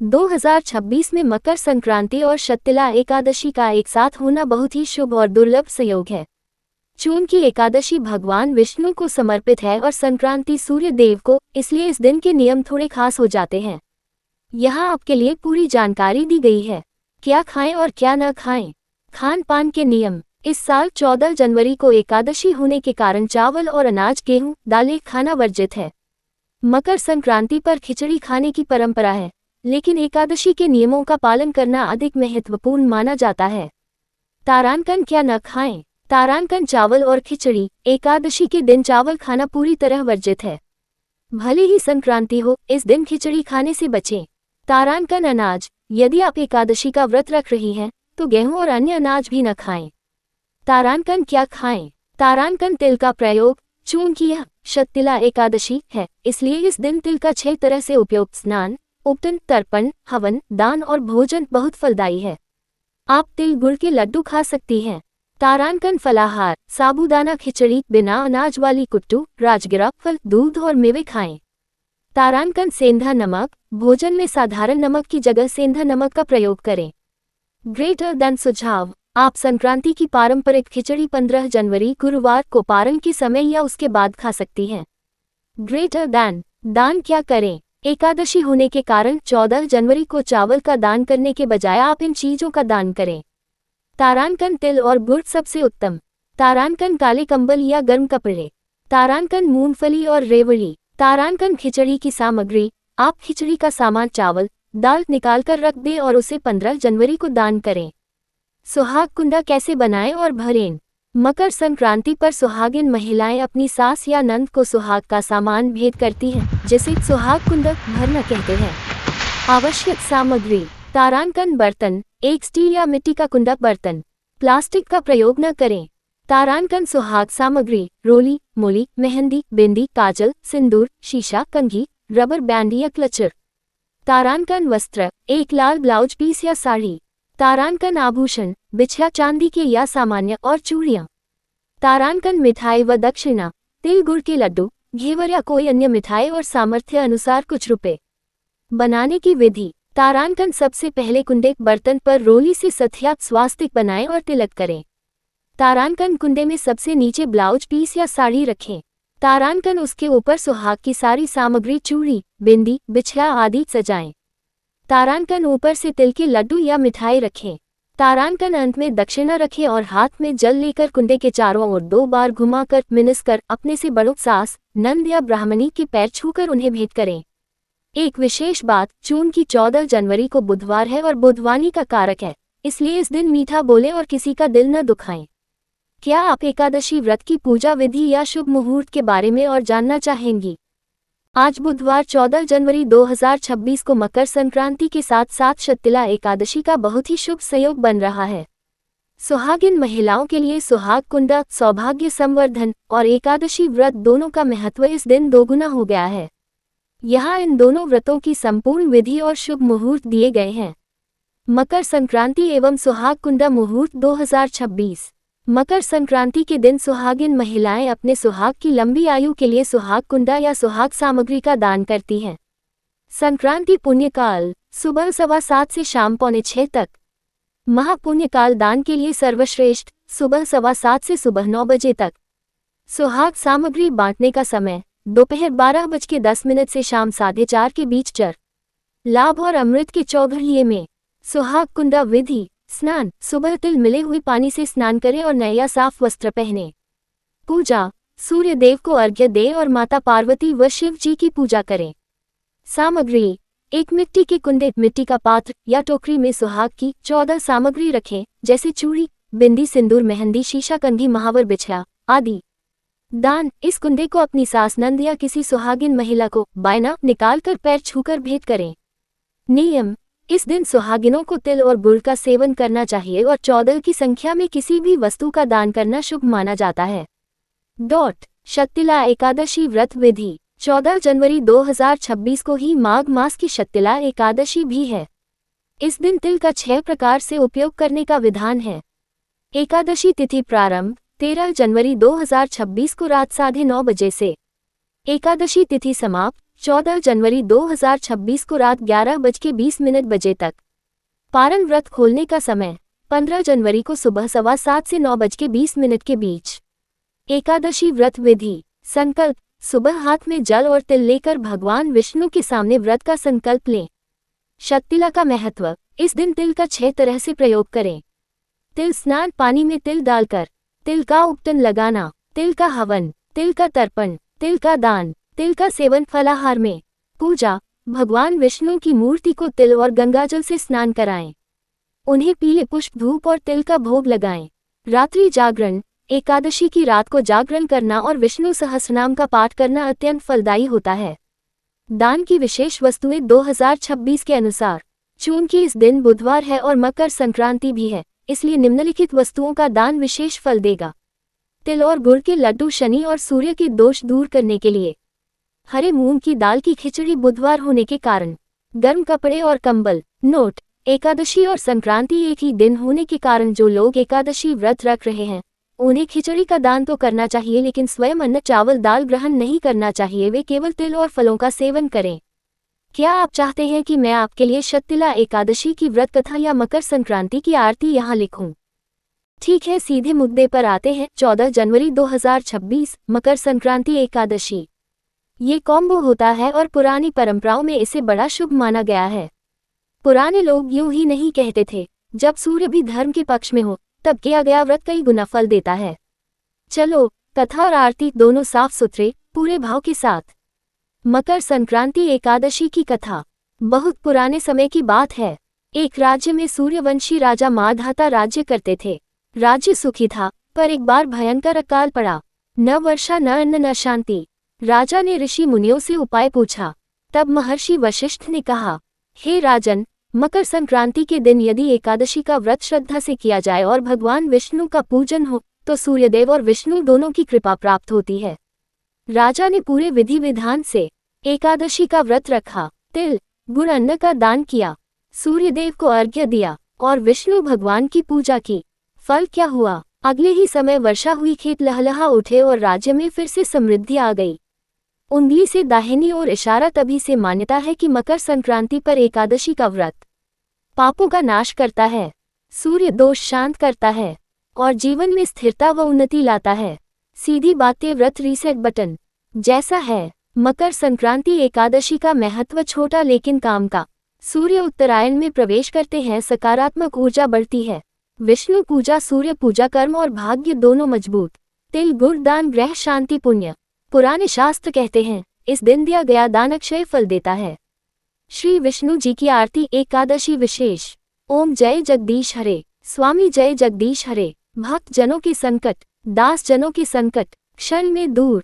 2026 में मकर संक्रांति और शततिला एकादशी का एक साथ होना बहुत ही शुभ और दुर्लभ संयोग है। चूंकि एकादशी भगवान विष्णु को समर्पित है और संक्रांति सूर्य देव को, इसलिए इस दिन के नियम थोड़े खास हो जाते हैं। यहाँ आपके लिए पूरी जानकारी दी गई है, क्या खाएं और क्या न खाएं। खान पान के नियम। इस साल 14 जनवरी को एकादशी होने के कारण चावल और अनाज, गेहूं, दालें खाना वर्जित है। मकर संक्रांति पर खिचड़ी खाने की परंपरा है, लेकिन एकादशी के नियमों का पालन करना अधिक महत्वपूर्ण माना जाता है। तारांकन क्या न खाएं। तारांकन चावल और खिचड़ी। एकादशी के दिन चावल खाना पूरी तरह वर्जित है। भले ही संक्रांति हो, इस दिन खिचड़ी खाने से बचें। तारांकन अनाज। यदि आप एकादशी का व्रत रख रही हैं, तो गेहूं और अन्य अनाज भी न खाएं। तारांकन क्या खाएं। तारांकन तिल का प्रयोग। चूंकि यह शततिला एकादशी है, इसलिए इस दिन तिल का 6 तरह से उपयोग स्नान, उपटन, तर्पण, हवन, दान और भोजन बहुत फलदायी है। आप तिल गुड़ के लड्डू खा सकती हैं। तारांकन फलाहार। साबूदाना खिचड़ी, बिना अनाज वाली कुट्टू, राजगिरा, फल, दूध और मेवे खाएं। तारांकन सेंधा नमक। भोजन में साधारण नमक की जगह सेंधा नमक का प्रयोग करें। ग्रेटर देन सुझाव। आप संक्रांति की पारंपरिक खिचड़ी 15 जनवरी गुरुवार को पारण के समय या उसके बाद खा सकती हैं। Greater than. दान क्या करें। एकादशी होने के कारण 14 जनवरी को चावल का दान करने के बजाय आप इन चीजों का दान करें। तारांकन तिल और गुड़ सबसे उत्तम। तारांकन काले कंबल या गर्म कपड़े। तारांकन मूंगफली और रेवड़ी। तारांकन खिचड़ी की सामग्री। आप खिचड़ी का सामान चावल, दाल निकालकर रख दें और उसे 15 जनवरी को दान करें। सुहाग कुंडा कैसे बनाएं और भरें। मकर संक्रांति पर सुहागिन महिलाएं अपनी सास या नंद को सुहाग का सामान भेंट करती हैं, जिसे सुहाग कुंडा भरना कहते हैं। आवश्यक सामग्री। तारांकन बर्तन। एक स्टील या मिट्टी का कुंडा बर्तन। प्लास्टिक का प्रयोग न करें। तारांकन सुहाग सामग्री। रोली, मूली, मेहंदी, बिंदी, काजल, सिंदूर, शीशा, कंघी, रबर बैंड या क्लचर। तारांकन वस्त्र। एक लाल ब्लाउज पीस या साड़ी। तारांकन आभूषण। बिछिया चांदी के या सामान्य और चूड़ियां। तारांकन मिठाई व दक्षिणा। तिल गुड़ के लड्डू, घेवर या कोई अन्य मिठाई और सामर्थ्य अनुसार कुछ रुपए। बनाने की विधि। तारांकन सबसे पहले कुंडे बर्तन पर रोली से सथियात स्वास्तिक बनाएं और तिलक करें। तारांकन कुंडे में सबसे नीचे ब्लाउज पीस या साड़ी रखें। तारांकन उसके ऊपर सुहाग की सारी सामग्री, चूड़ी, बिंदी, बिछिया आदि सजाएं। तारांकन ऊपर से तिल के लड्डू या मिठाई रखें। तारांकन अंत में दक्षिणा रखें और हाथ में जल लेकर कुंडे के चारों ओर 2 बार घुमाकर मिनसकर अपने से बड़ों सास, नंद या ब्राह्मणी के पैर छूकर उन्हें भेंट करें। एक विशेष बात, चूंकि 14 जनवरी को बुधवार है और बुधवानी का कारक है, इसलिए इस दिन मीठा बोलें और किसी का दिल न दुखाएं। क्या आप एकादशी व्रत की पूजा विधि या शुभ मुहूर्त के बारे में और जानना चाहेंगी? आज बुधवार 14 जनवरी 2026 को मकर संक्रांति के साथ साथ शततिला एकादशी का बहुत ही शुभ संयोग बन रहा है। सुहागिन महिलाओं के लिए सुहाग कुंडा, सौभाग्य संवर्धन और एकादशी व्रत दोनों का महत्व इस दिन दोगुना हो गया है। यहाँ इन दोनों व्रतों की संपूर्ण विधि और शुभ मुहूर्त दिए गए हैं। मकर संक्रांति एवं सुहाग कुंडा मुहूर्त 2026। मकर संक्रांति के दिन सुहागिन महिलाएं अपने सुहाग की लंबी आयु के लिए सुहाग कुंडा या सुहाग सामग्री का दान करती हैं। संक्रांति पुण्यकाल सुबह 7:15 से शाम 5:45 तक। महापुण्यकाल दान के लिए सर्वश्रेष्ठ सुबह 7:15 से सुबह 9 बजे तक। सुहाग सामग्री बांटने का समय दोपहर 12:10 से शाम 4:30 के बीच। चर लाभ और अमृत के चौघड़िए में। सुहाग कुंडा विधि। स्नान। सुबह तिल मिले हुए पानी से स्नान करें और नए या साफ वस्त्र पहने। पूजा। सूर्य देव को अर्घ्य दें और माता पार्वती व शिव जी की पूजा करें। सामग्री। एक मिट्टी के कुंडे, मिट्टी का पात्र या टोकरी में सुहाग की 14 सामग्री रखें, जैसे चूड़ी, बिंदी, सिंदूर, मेहंदी, शीशा, कंघी, महावर, बिछिया आदि। दान। इस कुंडे को अपनी सास, नंद या किसी सुहागिन महिला को बायना निकालकर पैर छूकर भेंट करें। नियम। इस दिन सुहागिनों को तिल और गुड़ का सेवन करना चाहिए और 14 की संख्या में किसी भी वस्तु का दान करना शुभ माना जाता है। शततिला एकादशी व्रत विधि। 14 जनवरी 2026 को ही माघ मास की शततिला एकादशी भी है। इस दिन तिल का 6 प्रकार से उपयोग करने का विधान है। एकादशी तिथि प्रारंभ 13 जनवरी 2026 को रात 9:30 बजे से। एकादशी तिथि समाप्त 14 जनवरी 2026 को रात 11:20 तक। पारण व्रत खोलने का समय 15 जनवरी को सुबह 7:15 से 9:20 के बीच। एकादशी व्रत विधि। संकल्प। सुबह हाथ में जल और तिल लेकर भगवान विष्णु के सामने व्रत का संकल्प लें। शक्तिला का महत्व। इस दिन तिल का 6 तरह से प्रयोग करें। तिल स्नान। पानी में तिल डालकर तिल का उपटन लगाना, तिल का हवन, तिल का तर्पण, तिल का दान, तिल का सेवन फलाहार में। पूजा। भगवान विष्णु की मूर्ति को तिल और गंगाजल से स्नान कराएं। उन्हें पीले पुष्प, धूप और तिल का भोग लगाएं। रात्रि जागरण। एकादशी की रात को जागरण करना और विष्णु सहस्रनाम का पाठ करना अत्यंत फलदायी होता है। दान की विशेष वस्तुएं 2026 के अनुसार। चूंकि इस दिन बुधवार है और मकर संक्रांति भी है, इसलिए निम्नलिखित वस्तुओं का दान विशेष फल देगा। तिल और गुड़ के लड्डू शनि और सूर्य के दोष दूर करने के लिए। हरे मूंग की दाल की खिचड़ी बुधवार होने के कारण। गर्म कपड़े और कंबल। नोट। एकादशी और संक्रांति एक ही दिन होने के कारण जो लोग एकादशी व्रत रख रहे हैं उन्हें खिचड़ी का दान तो करना चाहिए, लेकिन स्वयं अन्न चावल दाल ग्रहण नहीं करना चाहिए। वे केवल तिल और फलों का सेवन करें। क्या आप चाहते हैं कि मैं आपके लिए शक्तिला एकादशी की व्रत कथा या मकर संक्रांति की आरती यहाँ लिखूं? ठीक है, सीधे मुद्दे पर आते हैं। 14 जनवरी 2026 मकर संक्रांति एकादशी। ये कॉम्बो होता है और पुरानी परंपराओं में इसे बड़ा शुभ माना गया है। पुराने लोग यूं ही नहीं कहते थे, जब सूर्य भी धर्म के पक्ष में हो तब किया गया व्रत कई गुना फल देता है। चलो, कथा और आरती दोनों साफ सुथरे पूरे भाव के साथ। मकर संक्रांति एकादशी की कथा बहुत पुराने समय की बात है। एक राज्य में सूर्यवंशी राजा माधाता राज्य करते थे। राज्य सुखी था, पर एक बार भयंकर अकाल पड़ा। न वर्षा, न अन्न, न शांति। राजा ने ऋषि मुनियों से उपाय पूछा। तब महर्षि वशिष्ठ ने कहा, हे राजन, मकर संक्रांति के दिन यदि एकादशी का व्रत श्रद्धा से किया जाए और भगवान विष्णु का पूजन हो तो सूर्यदेव और विष्णु दोनों की कृपा प्राप्त होती है। राजा ने पूरे विधि विधान से एकादशी का व्रत रखा, तिल गुड़ अन्न का दान किया, सूर्यदेव को अर्घ्य दिया और विष्णु भगवान की पूजा की। फल क्या हुआ? अगले ही समय वर्षा हुई, खेत लहलहा उठे और राज्य में फिर से समृद्धि आ गई। उंगली से दाहिनी ओर इशारा। तभी से मान्यता है कि मकर संक्रांति पर एकादशी का व्रत पापों का नाश करता है, सूर्य दोष शांत करता है और जीवन में स्थिरता व उन्नति लाता है। सीधी बातें व्रत रीसेट बटन जैसा है। मकर संक्रांति एकादशी का महत्व छोटा लेकिन काम का। सूर्य उत्तरायण में प्रवेश करते हैं, सकारात्मक ऊर्जा बढ़ती है। विष्णु पूजा, सूर्य पूजा कर्म और भाग्य दोनों मजबूत। तिल गुड़ दान ग्रह शांति पुण्य। पुराने शास्त्र कहते हैं इस दिन दिया गया दान अक्षय फल देता है। श्री विष्णु जी की आरती एकादशी विशेष। ओम जय जगदीश हरे। स्वामी जय जगदीश हरे। भक्त जनों के संकट, दास जनों के संकट क्षण में दूर।